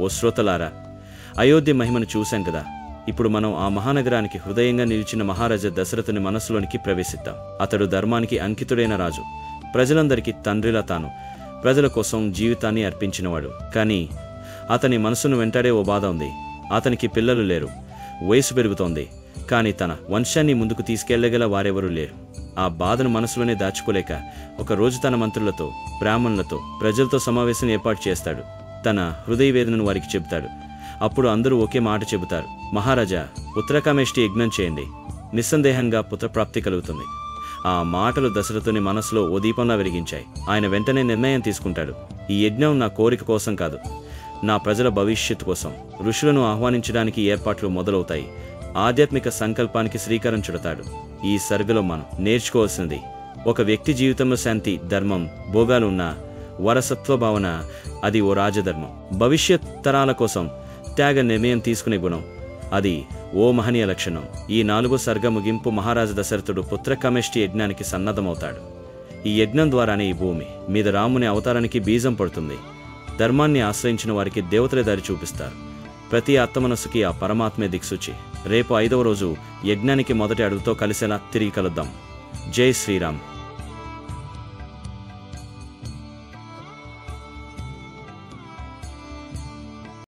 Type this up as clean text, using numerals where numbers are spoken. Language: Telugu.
ఓ శ్రోతలారా, అయోధ్య మహిమను చూశాం కదా. ఇప్పుడు మనం ఆ మహానగరానికి హృదయంగా నిలిచిన మహారాజా దశరథుని మనస్సులోనికి ప్రవేశిద్దాం. అతడు ధర్మానికి అంకితుడైన రాజు, ప్రజలందరికీ తండ్రిలా తాను ప్రజల కోసం జీవితాన్ని అర్పించినవాడు. కానీ అతని మనసును వెంటాడే ఓ బాధ ఉంది. అతనికి పిల్లలు లేరు, వయసు పెరుగుతోంది, కానీ తన వంశాన్ని ముందుకు తీసుకెళ్లగల వారెవరూ లేరు. ఆ బాధను మనసులోనే దాచుకోలేక ఒకరోజు తన మంత్రులతో, బ్రాహ్మణులతో, ప్రజలతో సమావేశం ఏర్పాటు చేస్తాడు. తన హృదయ వేదనను వారికి చెబుతాడు. అప్పుడు అందరూ ఒకే మాట చెబుతారు, మహారాజా, పుత్రకామేష్టి యజ్ఞం చేయండి, నిస్సందేహంగా పుత్రప్రాప్తి కలుగుతుంది. ఆ మాటలు దశరథుని మనసులో ఓ దీపంలా వెలిగించాయి. ఆయన వెంటనే నిర్ణయం తీసుకుంటాడు. ఈ యజ్ఞం నా కోరిక కోసం కాదు, నా ప్రజల భవిష్యత్తు కోసం. ఋషులను ఆహ్వానించడానికి ఏర్పాట్లు మొదలవుతాయి. ఆధ్యాత్మిక సంకల్పానికి శ్రీకారం చుడతాడు. ఈ సర్గలో మనం నేర్చుకోవాల్సింది, ఒక వ్యక్తి జీవితంలో శాంతి, ధర్మం, భోగాలు ఉన్న వారసత్వ భావన, అది ఓ రాజధర్మం. భవిష్యత్ తరాల కోసం త్యాగ నిర్ణయం తీసుకునే గుణం, అది ఓ మహనీయ లక్షణం. ఈ 4వ సర్గ ముగింపు మహారాజు దశరథుడు పుత్రకామేష్టి యజ్ఞానికి సన్నద్ధమవుతాడు. ఈ యజ్ఞం ద్వారానే ఈ భూమి మీద రాముని అవతారానికి బీజం పడుతుంది. ధర్మాన్ని ఆశ్రయించిన వారికి దేవతలే దారి చూపిస్తారు. ప్రతి ఆత్మనస్సుకి ఆ పరమాత్మే దిక్సూచి. రేపు 5వ రోజు యజ్ఞానికి మొదటి అడుగుతో కలిసేలా తిరిగి కలుద్దాం. జై శ్రీరామ్.